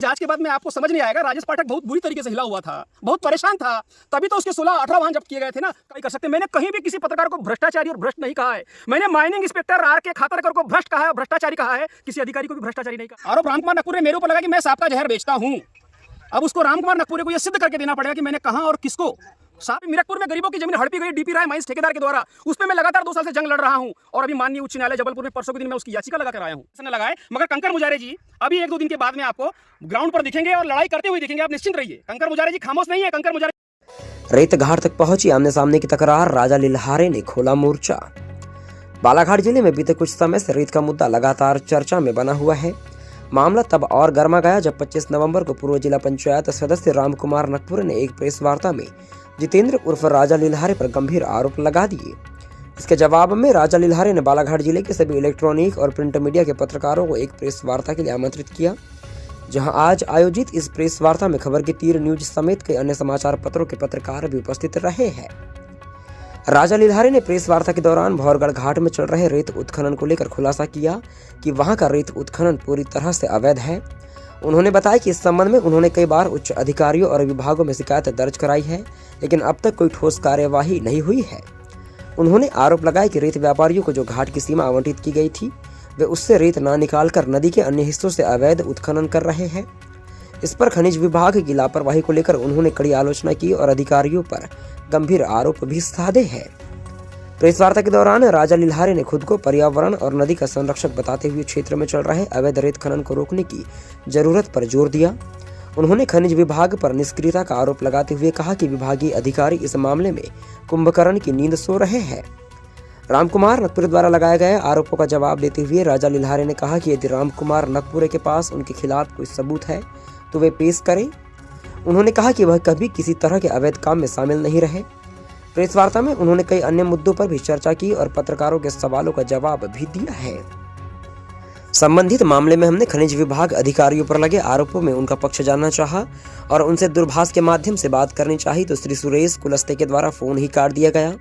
जांच के बाद में आपको समझ नहीं आएगा, राजेश पाठक बहुत बुरी तरीके से हिला हुआ था, बहुत परेशान था, तभी तो उसके 16-18 वाहन जब्त किए गए थे ना। क्या कर सकते। मैंने कहीं भी किसी पत्रकार को भ्रष्टाचारी और भ्रष्ट नहीं कहा है। मैंने माइनिंग इंस्पेक्टर आर.के. खातरकर को भ्रष्ट कहा है, भ्रष्टाचारी कहा है, किसी अधिकारी को भी भ्रष्टाचारी नहीं कहा। आरोप रामकुमार नकपुरे ने मेरे ऊपर लगा कि मैं सांप का जहर बेचता हूं। अब उसको रामकुमार नकपुरे को यह सिद्ध करके देना पड़ेगा कि मैंने कहा और किसको। साहब, मीरकपुर में गरीबों की जमीन हड़पी गई डीपी राय माइंस ठेकेदार के द्वारा, उस पर मैं लगातार 2 साल से जंग लड़ रहा हूं और अभी माननीय उच्च न्यायालय जबलपुर में परसों के दिन मैं उसकी याचिका लगा कर आया हूं। इसने लगाए, मगर कंकर मुजारे जी अभी 1-2 दिन के बाद में आपको ग्राउंड पर दिखेंगे और लड़ाई करते हुए दिखेंगे। आप निश्चिंत रहिए, कंकर मुजारे जी खामोश नहीं है। कंकर मुजारे रेत घाट तक पहुंची आमने सामने की तकरार, राजा लिल्हारे ने खोला मोर्चा। बालाघाट जिले में बीते कुछ समय से रेत का मुद्दा लगातार चर्चा में बना हुआ है। मामला तब और गर्मा गया जब 25 नवंबर को पूर्व जिला पंचायत सदस्य रामकुमार नकपुरे ने एक प्रेस वार्ता में जितेंद्र उर्फ राजा लिल्हारे पर गंभीर आरोप लगा दिए। इसके जवाब में राजा लिल्हारे ने बालाघाट जिले के सभी इलेक्ट्रॉनिक और प्रिंट मीडिया के पत्रकारों को एक प्रेस वार्ता के लिए आमंत्रित किया, जहां आज आयोजित इस प्रेस वार्ता में खबर की तीर न्यूज समेत कई अन्य समाचार पत्रों के पत्रकार भी उपस्थित रहे हैं। राजा लिल्हारे ने प्रेस वार्ता के दौरान भौरगढ़ घाट में चल रहे रेत उत्खनन को लेकर खुलासा किया कि वहां का रेत उत्खनन पूरी तरह से अवैध है। उन्होंने बताया कि इस संबंध में उन्होंने कई बार उच्च अधिकारियों और विभागों में शिकायत दर्ज कराई है, लेकिन अब तक कोई ठोस कार्यवाही नहीं हुई है। उन्होंने आरोप लगाया कि रेत व्यापारियों को जो घाट की सीमा आवंटित की गई थी, वे उससे रेत न निकालकर नदी के अन्य हिस्सों से अवैध उत्खनन कर रहे हैं। इस पर खनिज विभाग की लापरवाही को लेकर उन्होंने कड़ी आलोचना की और अधिकारियों पर गंभीर आरोप भी साधे हैं। प्रेस वार्ता के दौरान राजा लिल्हारे ने खुद को पर्यावरण और नदी का संरक्षक बताते हुए क्षेत्र में चल रहे अवैध रेत खनन को रोकने की जरूरत पर जोर दिया। उन्होंने खनिज विभाग पर निष्क्रियता का आरोप लगाते हुए कहा कि विभागीय अधिकारी इस मामले में कुंभकर्ण की नींद सो रहे हैं। रामकुमार नकपुरे द्वारा लगाए गए आरोपों का जवाब देते हुए राजा लिल्हारे ने कहा कि यदि रामकुमार नकपुरे के पास उनके खिलाफ कोई सबूत है तो वे पेश करें। उन्होंने कहा कि वह कभी किसी तरह के अवैध काम में शामिल नहीं रहे। प्रेस वार्ता में उन्होंने कई अन्य मुद्दों पर भी चर्चा की और पत्रकारों के सवालों का जवाब भी दिया है। संबंधित मामले में हमने खनिज विभाग अधिकारियों पर लगे आरोपों में उनका पक्ष जानना चाहा और उनसे दूरभाष के माध्यम से बात करनी चाहिए तो श्री सुरेश कुलस्ते के द्वारा फोन ही काट दिया गया।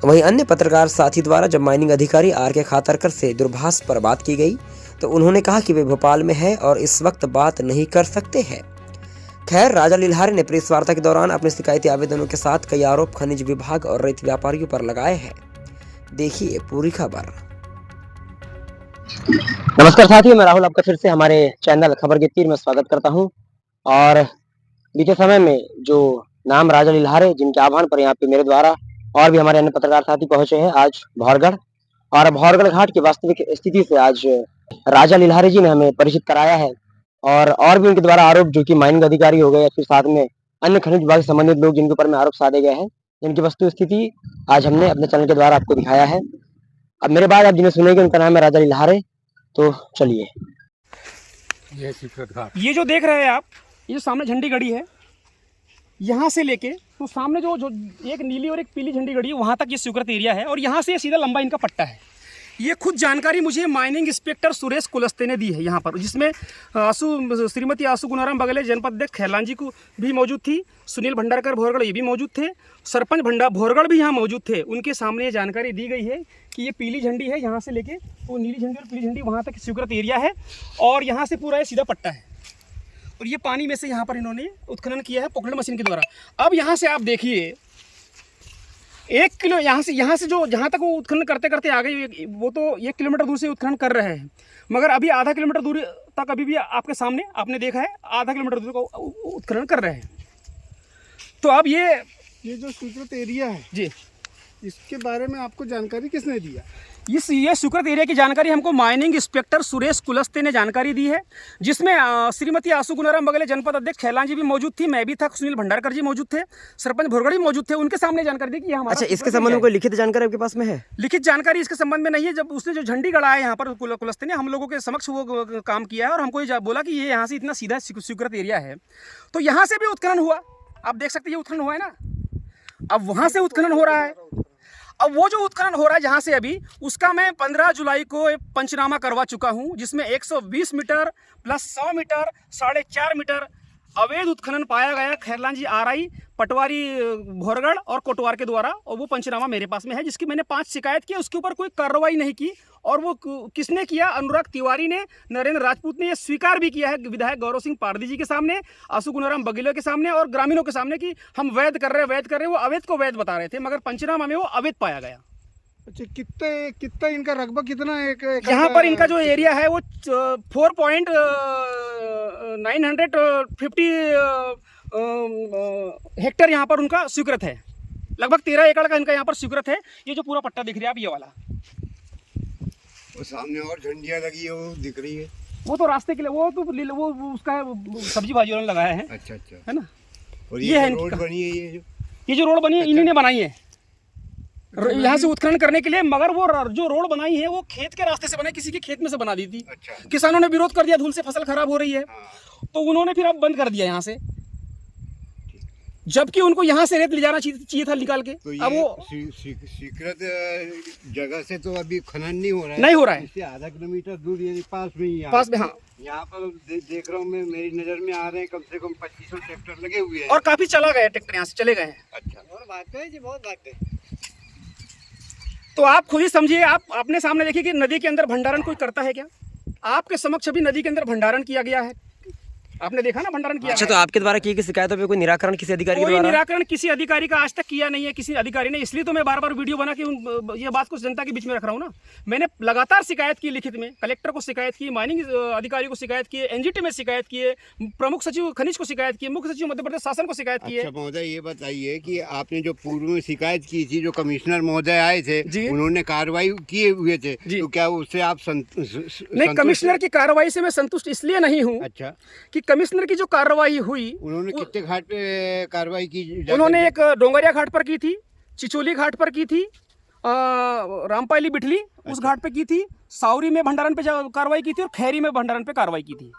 वहीं अन्य पत्रकार साथी द्वारा जब माइनिंग अधिकारी आर.के. खातरकर से दूरभाष पर बात की गई तो उन्होंने कहा कि वे भोपाल में है और इस वक्त बात नहीं कर सकते हैं। खैर, राजा लिल्हारे ने प्रेस वार्ता के दौरान अपने शिकायती आवेदनों के साथ कई आरोप खनिज विभाग और रेत व्यापारियों पर लगाए हैं। देखिए पूरी खबर। नमस्कार साथियों, मैं राहुल आपका फिर से हमारे चैनल खबर के तीर में स्वागत करता हूं। और बीते समय में जो नाम राजा लिल्हारे, जिनके आह्वान पर यहाँ पे मेरे द्वारा और भी हमारे अन्य पत्रकार साथी पहुंचे हैं आज भौरगढ़, और भौरगढ़ घाट की वास्तविक स्थिति से आज राजा लिल्हारे जी ने हमें परिचित कराया है। और भी उनके द्वारा आरोप जो कि माइनिंग अधिकारी हो गए या फिर साथ में अन्य खनिज विभाग से संबंधित लोग जिनके ऊपर में आरोप साधे गए हैं, इनकी वस्तु स्थिति आज हमने अपने चैनल के द्वारा आपको दिखाया है। अब मेरे बाद आप जिन्हें सुनेंगे उनका नाम है राजा लिल्हारे। तो चलिए, ये जो देख रहे हैं आप, ये जो सामने झंडी गड़ी है, यहाँ से लेके तो सामने जो एक नीली और एक पीली झंडी गड़ी है, वहाँ तक ये स्वीकृत एरिया है और यहाँ से ये सीधा लंबा इनका पट्टा है। ये खुद जानकारी मुझे माइनिंग इंस्पेक्टर सुरेश कुलस्ते ने दी है यहाँ पर, जिसमें श्रीमती आसू गुनाराम बगले जनपद अध्यक्ष खैलान जी को भी मौजूद थी, सुनील भंडारकर भौरगढ़ ये भी मौजूद थे, सरपंच भौरगढ़ भी यहाँ मौजूद थे। उनके सामने ये जानकारी दी गई है कि ये पीली झंडी है, यहाँ से लेके वो नीली झंडी और पीली झंडी वहाँ तक स्वीकृत एरिया है और यहाँ से पूरा ये सीधा पट्टा है और ये पानी में से यहाँ पर इन्होंने उत्खनन किया है पॉकेट मशीन के द्वारा। अब यहाँ से आप देखिए 1 किलो यहाँ से जो जहाँ तक वो उत्खनन करते करते आ गए, वो तो 1 किलोमीटर दूर से उत्खनन कर रहे हैं, मगर अभी आधा किलोमीटर दूर तक अभी भी आपके सामने आपने देखा है, आधा किलोमीटर दूर को उत्खनन कर रहे हैं। तो अब ये जो स्वीकृत एरिया है जी, इसके बारे में आपको जानकारी किसने दिया? ये स्वीकृत एरिया की जानकारी हमको माइनिंग इंस्पेक्टर सुरेश कुलस्ते ने जानकारी दी है, जिसमें श्रीमती आसू गुनाराम बगले जनपद अध्यक्ष खैलान जी भी मौजूद थी, मैं भी था, सुनील भंडारकर जी मौजूद थे, सरपंच भौरगढ़ भी मौजूद थे। उनके सामने जानकारी दी कि हमारा। अच्छा, इसके संबंध में कोई लिखित जानकारी आपके पास में है? लिखित जानकारी इसके संबंध में नहीं है। जब उसने जो झंडी गड़ा है यहाँ पर कुलस्ते ने, हम लोगों के समक्ष वो काम किया है और हमको ये बोला कि ये यहाँ से इतना सीधा स्वीकृत एरिया है, तो यहाँ से भी उत्खनन हुआ। आप देख सकते हैं ये उत्खनन हुआ है ना, अब वहाँ से उत्खनन हो रहा है। अब वो जो उत्खनन हो रहा है जहाँ से अभी, उसका मैं 15 जुलाई को पंचनामा करवा चुका हूँ, जिसमें 120 मीटर प्लस 100 मीटर 4.5 मीटर अवैध उत्खनन पाया गया खैरलांजी आरआई, पटवारी भोरगढ़ और कोटवार के द्वारा, और वो पंचनामा मेरे पास में है जिसकी मैंने 5 शिकायत की, उसके ऊपर कोई कार्रवाई नहीं की। और वो किसने किया? अनुराग तिवारी ने, नरेंद्र राजपूत ने ये स्वीकार भी किया है विधायक गौरव सिंह पारदी जी के सामने, आशु गुनाराम बघेल के सामने और ग्रामीणों के सामने कि हम वैध कर रहे हैं। वो अवैध को वैध बता रहे थे, मगर पंचनामा में वो अवैध पाया गया। अच्छा, कितना इनका रकबा कितना है? यहाँ पर इनका जो एरिया है वो 4.950 हेक्टेयर यहाँ पर उनका स्वीकृत है। लगभग 13 एकड़ का इनका यहाँ पर स्वीकृत है। ये जो पूरा पट्टा दिख रहा है आप, ये वाला, वो सामने और झंडियाँ लगी है, वो दिख रही है। वो तो रास्ते के लिए, वो उसका है, सब्जी भाजी वालों ने लगाया है। अच्छा अच्छा, है ना। और ये है रोड इनका। बनी है, ये जो रोड बनी है इन्हीं ने बनाई है यहाँ से उत्खनन करने के लिए, मगर वो जो रोड बनाई है वो खेत के रास्ते से बनाई, किसी के खेत में से बना दी थी। अच्छा। किसानों ने विरोध कर दिया, धूल से फसल खराब हो रही है, हाँ। तो उन्होंने फिर अब बंद कर दिया यहाँ से, जबकि उनको यहाँ से रेत ले जाना चाहिए था निकाल के। तो अब वो स्वीकृत जगह से तो अभी खनन नहीं हो रहा है। नहीं हो रहा है। इससे आधा किलोमीटर दूर, ये पास में ही, पास में। हाँ, यहाँ पर देख रहा हूँ मैं, मेरी नजर में आ रहे हैं कम से कम 2500 ट्रैक्टर लगे हुए हैं। और काफी चला गया ट्रैक्टर, यहाँ से चले गए हैं। अच्छा, और भागते हैं जी, बहुत भागते हैं। तो आप खुद ही समझिए, आप अपने सामने देखिए कि नदी के अंदर भंडारण कोई करता है क्या? आपके समक्ष अभी नदी के अंदर भंडारण किया गया है, आपने देखा ना भंडारण किया। अच्छा, तो आपके द्वारा की गई शिकायतों पे कोई निराकरण किसी अधिकारी के कोई द्वारा? निराकरण किसी अधिकारी का आज तक किया नहीं है, किसी अधिकारी ने। इसलिए तो मैं बार बार वीडियो बना के ये बात को जनता के बीच में रख रहा हूँ ना। मैंने लगातार शिकायत की लिखित में, कलेक्टर को शिकायत की, माइनिंग अधिकारी को शिकायत की, एनजीटी में शिकायत की है, प्रमुख सचिव खनिज को शिकायत की, मुख्य सचिव मध्य प्रदेश शासन को शिकायत की है। अच्छा महोदय, ये बताइए कि आपने जो पूर्व में शिकायत की थी, जो कमिश्नर महोदय आए थे, उन्होंने कार्रवाई किए हुए थे, तो क्या उससे आप नहीं, कमिश्नर की कार्रवाई से मैं संतुष्ट इसलिए नहीं हूँ। अच्छा, कि कमिश्नर की जो कार्रवाई हुई, उन्होंने कितने घाट पे कार्रवाई की? उन्होंने एक डोंगरिया घाट पर की थी, चिचोली घाट पर की थी, रामपायली बिठली उस घाट पे की थी, सावरी में भंडारण पे कार्रवाई की थी और खैरी में भंडारण पे कार्रवाई की थी।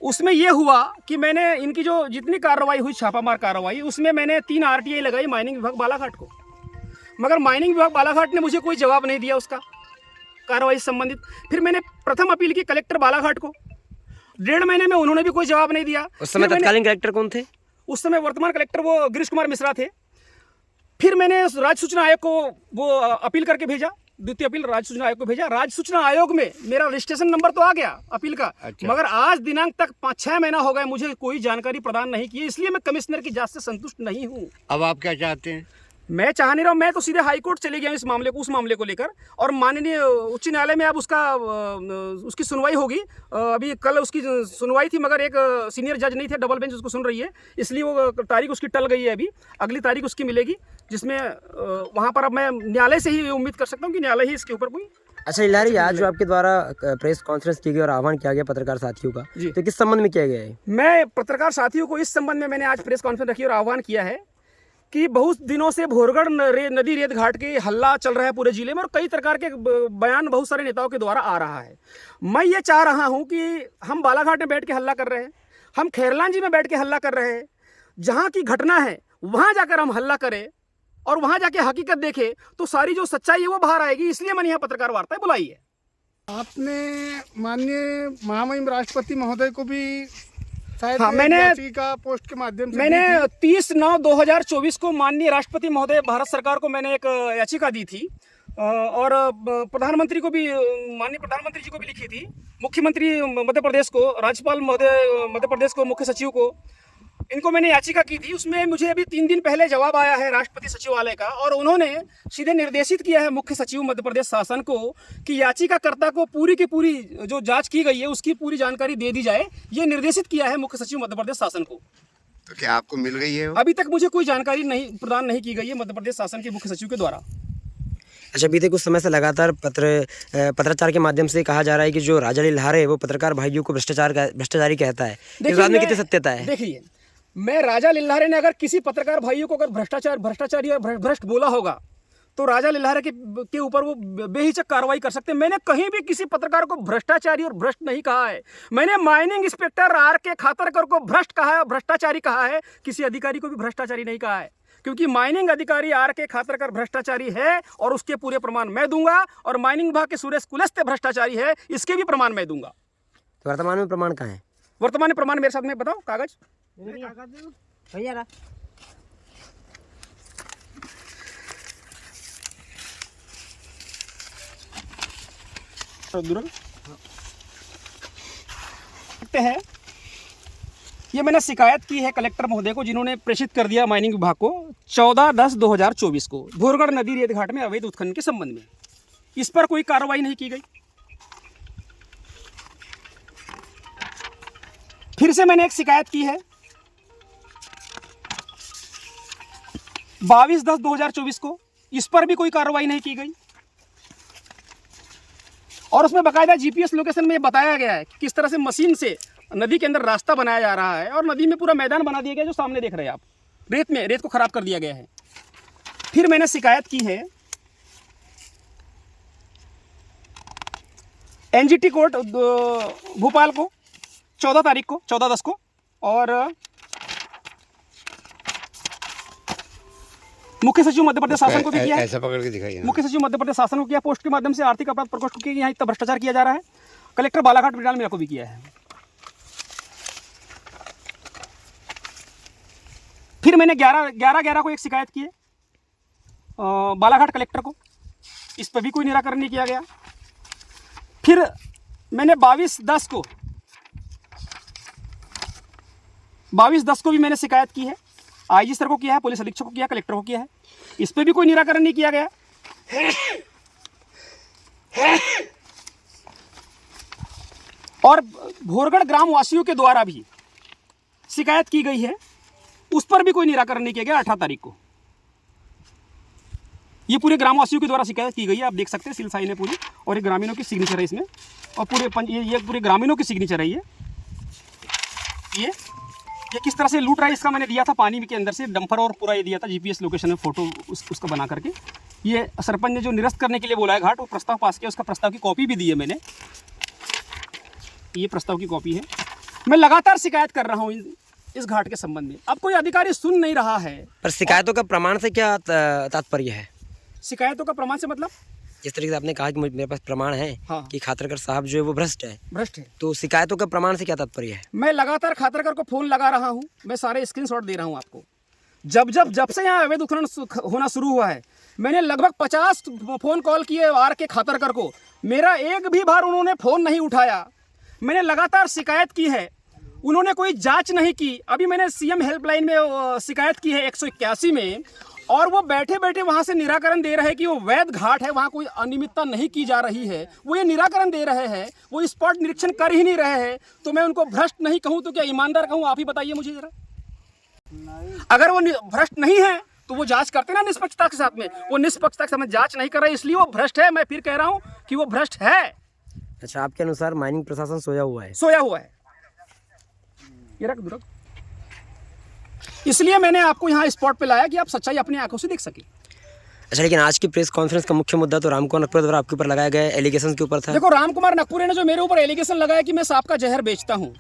उसमें यह हुआ कि मैंने इनकी जो जितनी कार्रवाई हुई, छापामार कार्रवाई, उसमें मैंने 3 RTI लगाई माइनिंग विभाग बालाघाट को, मगर माइनिंग विभाग बालाघाट ने मुझे कोई जवाब नहीं दिया उसका कार्रवाई से संबंधित। फिर मैंने प्रथम अपील की कलेक्टर बालाघाट को, 1.5 महीने में उन्होंने भी कोई जवाब नहीं दिया। उस समय तत्कालीन कलेक्टर कौन थे? उस समय वर्तमान कलेक्टर वो गिरीश कुमार मिश्रा थे। फिर मैंने राज्य सूचना आयोग को वो अपील करके भेजा, द्वितीय अपील राज्य सूचना आयोग को भेजा। राज्य सूचना आयोग में मेरा रजिस्ट्रेशन नंबर तो आ गया अपील का। अच्छा। मगर आज दिनांक तक 5-6 महीना हो गए, मुझे कोई जानकारी प्रदान नहीं की। इसलिए मैं कमिश्नर की जांच से संतुष्ट नहीं हूँ। अब आप क्या चाहते हैं? मैं चाह नहीं रहा हूँ, मैं तो सीधे हाईकोर्ट चले गया इस मामले को, उस मामले को लेकर, और माननीय उच्च न्यायालय में अब उसकी सुनवाई होगी। अभी कल उसकी सुनवाई थी, मगर एक सीनियर जज नहीं थे, डबल बेंच उसको सुन रही है, इसलिए वो तारीख उसकी टल गई है। अभी अगली तारीख उसकी मिलेगी, जिसमें वहाँ पर अब मैं न्यायालय से ही उम्मीद कर सकता हूँ कि न्यायालय ही इसके ऊपर कोई। अच्छा लिल्हारी, आज जो आपके द्वारा प्रेस कॉन्फ्रेंस की गई और आह्वान किया गया पत्रकार साथियों का, तो किस संबंध में किया गया है? मैं पत्रकार साथियों को इस संबंध में मैंने आज प्रेस कॉन्फ्रेंस रखी और आह्वान किया है कि बहुत दिनों से भोरगढ़ नदी रेत घाट के हल्ला चल रहा है पूरे जिले में, और कई प्रकार के बयान बहुत सारे नेताओं के द्वारा आ रहा है। मैं ये चाह रहा हूँ कि हम बालाघाट में बैठ के हल्ला कर रहे हैं, हम खैरलांजी में बैठ के हल्ला कर रहे हैं, जहाँ की घटना है वहाँ जाकर हम हल्ला करें और वहाँ जाके हकीकत देखें, तो सारी जो सच्चाई है वो बाहर आएगी। इसलिए मैंने यहाँ पत्रकार वार्ता बुलाई है। आपने माननीय महामहिम राष्ट्रपति महोदय को भी शायद हाँ, मैंने का पोस्ट के माध्यम से 30/9/2024 को माननीय राष्ट्रपति महोदय भारत सरकार को मैंने एक याचिका दी थी, और प्रधानमंत्री को भी, माननीय प्रधानमंत्री जी को भी लिखी थी, मुख्यमंत्री मध्य प्रदेश को, राज्यपाल महोदय मध्य प्रदेश को, मुख्य सचिव को, इनको मैंने याचिका की थी। उसमें मुझे अभी 3 दिन पहले जवाब आया है राष्ट्रपति सचिवालय का, और उन्होंने सीधे निर्देशित किया है मुख्य सचिव मध्य प्रदेश शासन को कि याचिकाकर्ता को पूरी की पूरी जो जांच की गई है उसकी पूरी जानकारी दे दी जाए। ये निर्देशित किया है मुख्य सचिव मध्य प्रदेश शासन को। तो क्या आपको मिल गई है? अभी तक मुझे कोई जानकारी प्रदान नहीं की गई है मध्य प्रदेश शासन के मुख्य सचिव के द्वारा। अच्छा, बीते कुछ समय से लगातार पत्राचार के माध्यम से कहा जा रहा है कि जो राजा लिल्हारे वो पत्रकार भाइयों को भ्रष्टाचारी कहता है। इस बात में कितनी सत्यता है? देखिए, मैं राजा लिल्हारे ने अगर किसी पत्रकार भाइयों को अगर भ्रष्टाचारी और भ्रष्ट बोला होगा तो राजा लिल्हारे के ऊपर वो बेहिचक कार्रवाई कर सकते हैं। मैंने कहीं भी किसी पत्रकार को भ्रष्टाचारी और भ्रष्ट नहीं कहा है। मैंने माइनिंग इंस्पेक्टर RK खातरकर को भ्रष्ट कहा है, भ्रष्टाचारी कहा है, किसी अधिकारी को भी भ्रष्टाचारी नहीं कहा है, क्योंकि माइनिंग अधिकारी RK खातरकर भ्रष्टाचारी है और उसके पूरे प्रमाण मैं दूंगा, और माइनिंग विभाग के सुरेश कुलस्ते भ्रष्टाचारी है, इसके भी प्रमाण मैं दूंगा। तो वर्तमान में प्रमाण कहाँ है? वर्तमान प्रमाण मेरे साथ में बताओ, कागज भैया है। ये मैंने शिकायत की है कलेक्टर महोदय को, जिन्होंने प्रेषित कर दिया माइनिंग विभाग को 14/10/2024 को भोरगढ़ नदी रेत घाट में अवैध उत्खनन के संबंध में। इस पर कोई कार्रवाई नहीं की गई। फिर से मैंने एक शिकायत की है 22/10/2024 को, इस पर भी कोई कार्रवाई नहीं की गई। और उसमें बाकायदा जीपीएस लोकेशन में बताया गया है कि किस तरह से मशीन से नदी के अंदर रास्ता बनाया जा रहा है और नदी में पूरा मैदान बना दिया गया, जो सामने देख रहे हैं आप। रेत को खराब कर दिया गया है। फिर मैंने शिकायत की है एनजीटी कोर्ट भोपाल को 14 तारीख को 14/10 को, और मुख्य सचिव मध्य प्रदेश शासन को भी किया है। ऐसा पकड़ के दिखाइए। मुख्य सचिव मध्य प्रदेश शासन को किया, पोस्ट के माध्यम से आर्थिक अपराध प्रकोष्ठ को किया, यहाँ इतना भ्रष्टाचार किया जा रहा है। कलेक्टर बालाघाट बिडाल मेरा को भी किया है। फिर मैंने 11/11 को एक शिकायत की है बालाघाट कलेक्टर को, इस पर भी कोई निराकरण नहीं किया गया। फिर मैंने 22/10 को भी मैंने शिकायत की है, आईजी सर को किया है, पुलिस अधीक्षक को किया, कलेक्टर को किया है, इस पर भी कोई निराकरण नहीं किया गया। और भोरगढ़ ग्राम वासियों के द्वारा भी शिकायत की गई है, उस पर भी कोई निराकरण नहीं किया गया 18 तारीख को। ये पूरे ग्रामवासियों के द्वारा शिकायत की गई है, आप देख सकते हैं सील साइन है पूरी, और ये ग्रामीणों की सिग्नेचर है इसमें, और ये पूरे ग्रामीणों की सिग्नेचर है। ये किस तरह से लूट रहा है, इसका मैंने दिया था पानी के अंदर से डंपर और पूरा ये दिया था जीपीएस लोकेशन में फोटो उसका बना करके। ये सरपंच ने जो निरस्त करने के लिए बोला है घाट, वो प्रस्ताव पास किया, उसका प्रस्ताव की कॉपी भी दी है मैंने, ये प्रस्ताव की कॉपी है। मैं लगातार शिकायत कर रहा हूँ इस घाट के संबंध में, अब कोई अधिकारी सुन नहीं रहा है। पर शिकायतों का प्रमाण से क्या तात्पर्य है? शिकायतों का प्रमाण से मतलब जिस तरीके से आपने कहा कि मेरे पास प्रमाण है हाँ। कि खातरकर साहब जो है वो भ्रष्ट है, तो शिकायतों का प्रमाण से क्या तात्पर्य है? मैं लगातार खातरकर को फोन लगा रहा हूँ, मैं सारे स्क्रीनशॉट दे रहा हूँ आपको। जब से यहाँ अवैध उत्खनन होना शुरू हुआ है, मैंने लगभग 50 फोन कॉल किए आर के खातरकर को, मेरा एक भी बार उन्होंने फोन नहीं उठाया। मैंने लगातार शिकायत की है, उन्होंने कोई जांच नहीं की। अभी मैंने सीएम हेल्पलाइन में शिकायत की है 181 में, और वो बैठे बैठे वहाँ से निराकरण दे रहे हैं कि वो वैध घाट है, वहाँ कोई अनियमितता नहीं की जा रही है, वो ये निराकरण दे रहे हैं, वो स्पॉट निरीक्षण कर ही नहीं रहे हैं। तो मैं उनको भ्रष्ट नहीं कहूँ तो क्या ईमानदार कहूँ, आप ही बताइए मुझे जरा। अगर वो भ्रष्ट नहीं है तो वो जांच करते ना निष्पक्षता के साथ में, वो निष्पक्षता के साथ में जांच नहीं कर रहे, इसलिए वो भ्रष्ट है। मैं फिर कह रहा हूँ कि वो भ्रष्ट है। अच्छा, आपके अनुसार माइनिंग प्रशासन सोया हुआ है? सोया हुआ है। ये रख दो, इसलिए मैंने आपको यहाँ स्पॉट पे लाया कि आप सच्चाई अपनी आंखों से देख सके। अच्छा, लेकिन आज की प्रेस कॉन्फ्रेंस का मुख्य मुद्दा तो रामकुमार नकपुरे द्वारा आपके ऊपर लगाया गया एलिगेशन के ऊपर था। देखो, रामकुमार नकपुरे ने जो मेरे ऊपर एलिगेशन लगाया कि मैं सांप का जहर बेचता हूँ,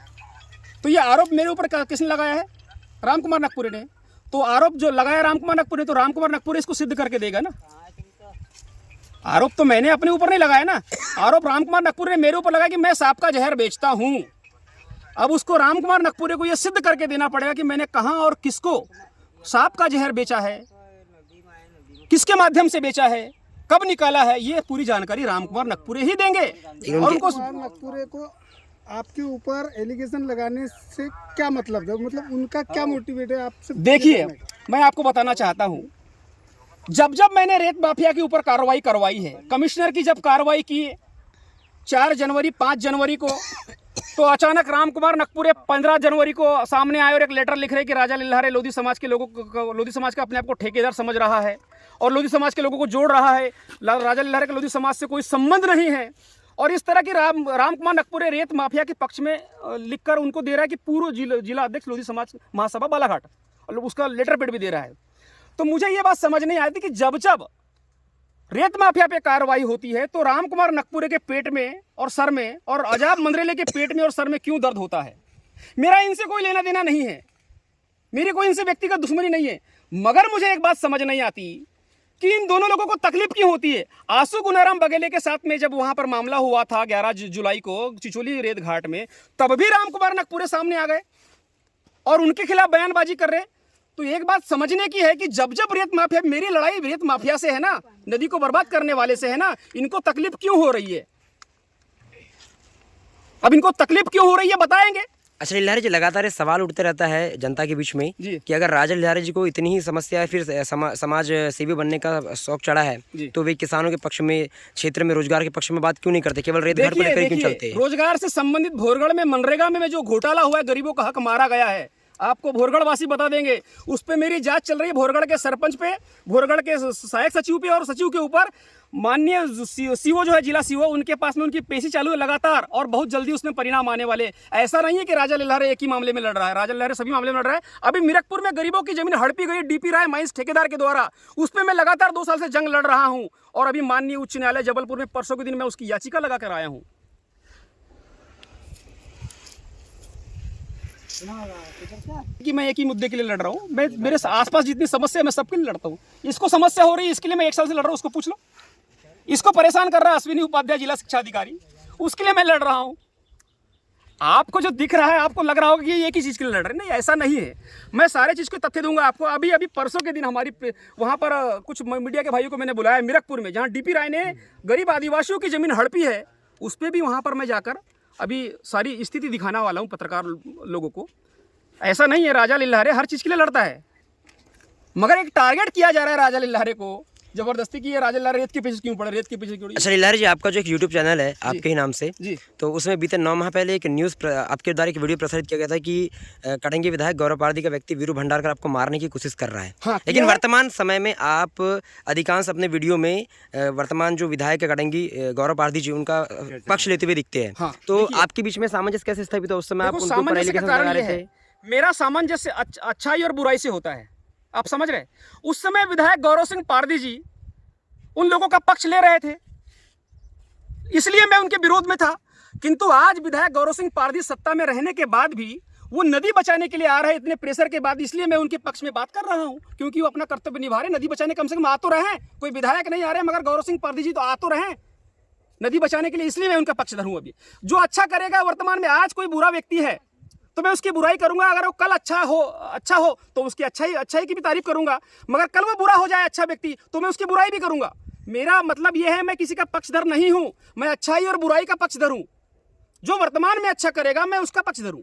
तो ये आरोप मेरे ऊपर किसने लगाया है? रामकुमार नकपुरे ने। तो आरोप जो लगाया रामकुमार नकपुरे, तो रामकुमार नकपुरे इसको सिद्ध करके देगा ना। आरोप तो मैंने अपने ऊपर नहीं लगाया ना, आरोप रामकुमार नकपुरे ने मेरे ऊपर लगाया कि मैं सांप का जहर बेचता हूँ। अब उसको रामकुमार नकपुरे को यह सिद्ध करके देना पड़ेगा कि मैंने कहां और किसको सांप का जहर बेचा है, किसके माध्यम से बेचा है, कब निकाला है, ये पूरी जानकारी रामकुमार नकपुरे ही देंगे। और उनको नकपुरे को आपके ऊपर एलिगेशन लगाने से क्या मतलब है, मतलब उनका क्या मोटिवेट है आपसे? देखिए, मैं आपको बताना चाहता हूं, जब मैंने रेत माफिया के ऊपर कार्रवाई करवाई है, कमिश्नर की जब कार्रवाई की 4 जनवरी 5 जनवरी को, तो अचानक रामकुमार नकपुरे 15 जनवरी को सामने आए और एक लेटर लिख रहे कि राजा लिल्हारे लोधी समाज के लोगों को, लोधी समाज का अपने आप को ठेकेदार समझ रहा है और लोधी समाज के लोगों को जोड़ रहा है। राजा लिल्हारे के लोधी समाज से कोई संबंध नहीं है। और इस तरह की रामकुमार नकपुरे रेत माफिया के पक्ष में लिखकर उनको दे रहा है कि पूर्व जिला अध्यक्ष लोधी समाज महासभा बालाघाट, और उसका लेटर पेड भी दे रहा है। तो मुझे ये बात समझ नहीं आती कि जब रेत माफिया पे कार्रवाई होती है तो रामकुमार नकपुरे के पेट में और सर में और अजाब मंदरेले के पेट में और सर में क्यों दर्द होता है। मेरा इनसे कोई लेना देना नहीं है, मेरी कोई इनसे व्यक्तिगत दुश्मनी नहीं है, मगर मुझे एक बात समझ नहीं आती, कि इन दोनों लोगों को तकलीफ क्यों होती है। आंसू गुनाराम बघेले के साथ में जब वहां पर मामला हुआ था 11 जुलाई को चिचोली रेत घाट में, तब भी राम कुमार नकपुरे सामने आ गए और उनके खिलाफ बयानबाजी कर रहे। तो एक बात समझने की है कि जब जब रेत माफिया, मेरी लड़ाई रेत माफिया से है ना, नदी को बर्बाद करने वाले से है ना, इनको तकलीफ क्यों हो रही है, अब इनको तकलीफ क्यों हो रही है बताएंगे। अच्छा लिल्हारे जी, लगातार ये सवाल उठते रहता है जनता के बीच में जी। कि अगर राजा लिल्हारे जी को इतनी ही समस्या है, फिर समाज सेवी बनने का शौक चढ़ा है, तो वे किसानों के पक्ष में, क्षेत्र में रोजगार के पक्ष में बात क्यों नहीं करते, केवल रेत घर को लेकर क्यों चलते हैं? रोजगार से संबंधित भोरगढ़ में मनरेगा में जो घोटाला हुआ है, गरीबों का हक मारा गया है, आपको भोरगढ़ वासी बता देंगे। उस पे मेरी जांच चल रही है, भोरगढ़ के सरपंच पे, भोरगढ़ के सहायक सचिव पे और सचिव के ऊपर। माननीय सीओ जो है, जिला सीओ, उनके पास में उनकी पेशी चालू है लगातार और बहुत जल्दी उसमें परिणाम आने वाले। ऐसा नहीं है कि राजा लिल्हारे एक ही मामले में लड़ रहा है, राजा लिल्हारे सभी मामले में लड़ रहा है। अभी मीरकपुर में गरीबों की जमीन हड़पी गई डीपी राय माइंस ठेकेदार के द्वारा, उस पर मैं लगातार 2 साल से जंग लड़ रहा हूँ और अभी माननीय उच्च न्यायालय जबलपुर में परसों के दिन मैं उसकी याचिका लगा कर आया हूँ। कि मैं एक ही मुद्दे के लिए लड़ रहा हूँ, मैं मेरे आसपास जितनी समस्या है मैं सबके लिए लड़ता हूँ। इसको समस्या हो रही है, इसके लिए मैं 1 साल से लड़ रहा हूँ, उसको पूछ लो। इसको परेशान कर रहा है अश्विनी उपाध्याय, जिला शिक्षा अधिकारी, उसके लिए मैं लड़ रहा हूँ। आपको जो दिख रहा है, आपको लग रहा होगा कि ये एक ही चीज़ के लिए लड़ रहे हैं, नहीं, ऐसा नहीं है। मैं सारे चीज़ के तथ्य दूंगा आपको। अभी परसों के दिन हमारी वहाँ पर कुछ मीडिया के भाइयों को मैंने बुलाया मीरकपुर में, जहाँ डीपी राय ने गरीब आदिवासियों की ज़मीन हड़पी है, उस पर भी वहाँ पर मैं जाकर अभी सारी स्थिति दिखाने वाला हूँ पत्रकार लोगों को। ऐसा नहीं है, राजा लिल्हारे हर चीज़ के लिए लड़ता है, मगर एक टारगेट किया जा रहा है राजा लिल्हारे को जबरदस्ती की। ये राजा लिल्हारे रेत के पीछे क्यों पड़े, रेत के पीछे क्यों। अच्छा लिल्हारे जी, आपका जो एक यूट्यूब चैनल है आपके ही नाम से जी, तो उसमें बीते 9 माह पहले एक न्यूज़ आपके द्वारा एक वीडियो प्रसारित किया गया था कि कटंगी विधायक गौरव पारदी का व्यक्ति वीरू भंडारकर आपको मारने की कोशिश कर रहा है। हाँ, लेकिन वर्तमान समय में आप अधिकांश अपने वीडियो में वर्तमान जो विधायक है कटंगी गौरव पारदी जी, उनका पक्ष लेते हुए दिखते हैं। हाँ, तो आपके बीच में सामंजस्य कैसे स्थापित है? उस समय आप उनको सामंजस्य का कारण लगा ये रहे है, थे। मेरा सामंजस्य अच्छाई और बुराई से होता है, आप समझ रहे। उस समय विधायक गौरव सिंह पारदी जी उन लोगों का पक्ष ले रहे थे, इसलिए मैं उनके विरोध में था। किंतु आज विधायक गौरव सिंह पारदी सत्ता में रहने के बाद भी वो नदी बचाने के लिए आ रहे, इतने प्रेशर के बाद, इसलिए मैं उनके पक्ष में बात कर रहा हूं, क्योंकि वो अपना कर्तव्य निभा रहे। नदी बचाने कम से कम आ तो रहे हैं, कोई विधायक नहीं आ रहे, मगर गौरव सिंह पारदी जी तो आ तो रहे नदी बचाने के लिए, इसलिए मैं उनका पक्षधर हूं। अभी जो अच्छा करेगा वर्तमान में, आज कोई बुरा व्यक्ति है तो मैं उसकी बुराई करूंगा, अगर वो कल अच्छा हो तो उसकी अच्छाई की भी तारीफ करूंगा, मगर कल वो बुरा हो जाए अच्छा व्यक्ति तो मैं उसकी बुराई भी करूंगा। मेरा मतलब यह है, मैं किसी का पक्षधर नहीं हूं, मैं अच्छाई और बुराई का पक्षधर हूं। जो वर्तमान में अच्छा करेगा मैं उसका पक्षधर हूं।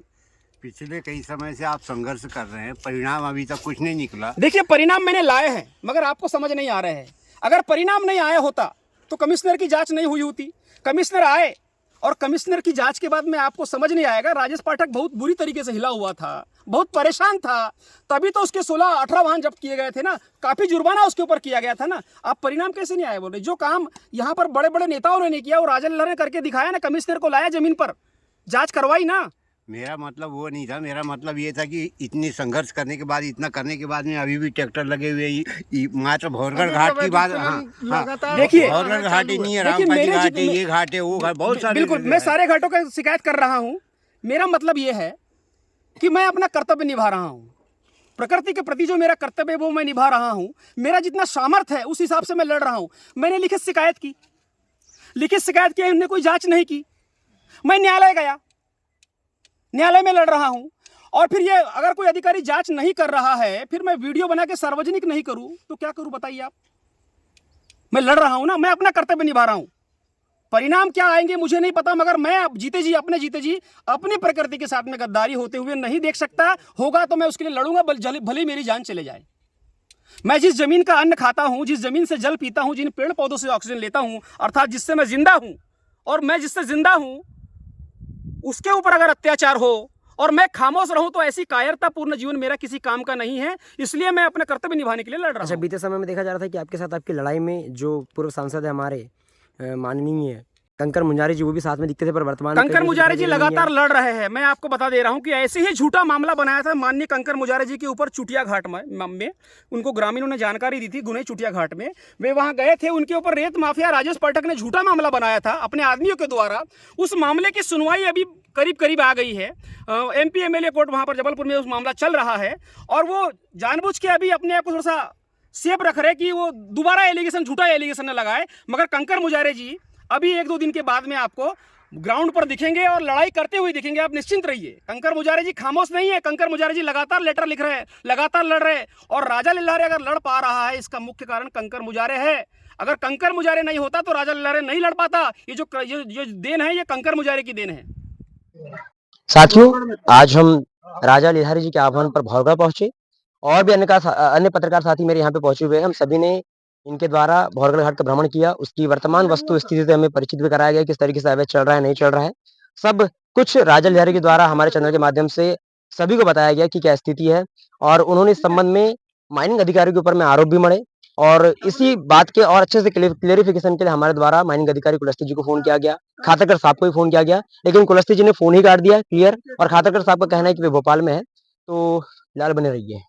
पिछले कई समय से आप संघर्ष कर रहे हैं, परिणाम अभी तक कुछ नहीं निकला। देखिए, परिणाम मैंने लाए हैं, मगर आपको समझ नहीं आ रहे हैं। अगर परिणाम नहीं आया होता तो कमिश्नर की जांच नहीं हुई होती। कमिश्नर आए और कमिश्नर की जांच के बाद में आपको समझ नहीं आएगा। राजेश पाठक बहुत बुरी तरीके से हिला हुआ था, बहुत परेशान था, तभी तो उसके 16-18 वाहन जब्त किए गए थे ना, काफी जुर्माना उसके ऊपर किया गया था ना। आप परिणाम कैसे नहीं आए बोल रहे? जो काम यहाँ पर बड़े बड़े नेताओं ने नहीं किया, वो राजा लिल्हारे ने करके दिखाया ना। कमिश्नर को लाया जमीन पर, जांच करवाई ना। मेरा मतलब वो नहीं था, मेरा मतलब ये था कि इतनी संघर्ष करने के बाद, इतना करने के बाद में अभी भी ट्रैक्टर लगे हुए, मात्र भौरगढ़ घाट की बात। देखिए, भौरगढ़ घाट ही नहीं है, रामपाटी घाट है, ये घाट है, वो घाट, बहुत सारे। बिल्कुल, मैं सारे घाटों का शिकायत कर रहा हूँ। मेरा मतलब ये है कि मैं अपना कर्तव्य निभा रहा हूँ, प्रकृति के प्रति जो मेरा कर्तव्य है वो मैं निभा रहा हूँ। मेरा जितना सामर्थ्य है उस हिसाब से मैं लड़ रहा हूँ। मैंने लिखित शिकायत की, उन्होंने कोई जांच नहीं की। मैं न्यायालय गया, न्यायालय में लड़ रहा हूं। और फिर ये अगर कोई अधिकारी जांच नहीं कर रहा है, फिर मैं वीडियो बना के सार्वजनिक नहीं करूं तो क्या करूं बताइए आप। मैं लड़ रहा हूं ना, मैं अपना कर्तव्य निभा रहा हूं। परिणाम क्या आएंगे मुझे नहीं पता, मगर मैं अब जीते जी अपनी प्रकृति के साथ में गद्दारी होते हुए नहीं देख सकता। होगा तो मैं उसके लिए लड़ूंगा, भले मेरी जान चले जाए। मैं जिस जमीन का अन्न खाता हूं, जिस जमीन से जल पीता हूं, जिन पेड़ पौधों से ऑक्सीजन लेता हूं, अर्थात जिससे मैं जिंदा हूं, और मैं जिससे जिंदा हूं उसके ऊपर अगर अत्याचार हो और मैं खामोश रहूं तो ऐसी कायरतापूर्ण जीवन मेरा किसी काम का नहीं है। इसलिए मैं अपना कर्तव्य निभाने के लिए लड़ रहा हूं। अच्छा, बीते समय में देखा जा रहा था कि आपके साथ आपकी लड़ाई में जो पूर्व सांसद है हमारे माननीय कंकर मुंजारी जी, वो भी साथ में दिखते थे, पर वर्तमान कंकर मुजारे जी लगातार लड़ रहे हैं। मैं आपको बता दे रहा हूं कि ऐसे ही झूठा मामला बनाया था माननीय कंकर मुजारे जी के ऊपर चुटिया घाट में। उनको ग्रामीणों ने जानकारी दी थी, गुने चुटिया घाट में वे वहां गए थे। उनके ऊपर रेत माफिया राजेश पाठक ने झूठा मामला बनाया था अपने आदमियों के द्वारा। उस मामले की सुनवाई अभी करीब आ गई है। MP MLA कोर्ट वहां पर जबलपुर में उस मामला चल रहा है, और वो जानबूझ के अभी अपने आप को थोड़ा सा सेफ रख रहे कि वो दोबारा एलिगेशन, झूठा एलिगेशन न लगाए। मगर कंकर मुजारे जी अभी 1-2 दिन के बाद में आपको ग्राउंड पर दिखेंगे और लड़ाई करते हुए दिखेंगे, आप निश्चिंत रहिए। कंकर मुजारे जी खामोश नहीं है, कंकर मुजारे जी लगातार लेटर लिख रहे हैं, लगातार लड़ रहे हैं। और राजा लिल्हारे अगर लड़ पा रहा है, इसका मुख्य कारण कंकर मुजारे है। अगर कंकर मुजारे नहीं होता तो राजा लिल्हारे नहीं लड़ पाता। ये देन है, ये कंकर मुजारे की देन है। साथियों, आज हम राजा लिल्हारे जी के आह्वान पर भौरगढ़ पहुंचे और भी अन्य पत्रकार साथी मेरे यहाँ पे पहुंचे हुए हैं। हम सभी ने इनके द्वारा भौरगढ़ घाट का भ्रमण किया, उसकी वर्तमान वस्तु स्थिति से हमें परिचित भी कराया गया, किस तरीके से अवैध चल रहा है, नहीं चल रहा है। सब कुछ राजा लिल्हारे के द्वारा हमारे चैनल के माध्यम से सभी को बताया गया कि क्या स्थिति है और उन्होंने इस संबंध में माइनिंग अधिकारियों के ऊपर में आरोप भी मढ़े और इसी बात के और अच्छे से क्लेरिफिकेशन के लिए हमारे द्वारा माइनिंग अधिकारी कुलस्ते जी को फोन किया गया, खातरकर साहब को भी फोन किया गया, लेकिन कुलस्ते जी ने फोन ही काट दिया क्लियर। और खातरकर साहब का कहना है कि वे भोपाल में है। तो फिलहाल बने रहिए।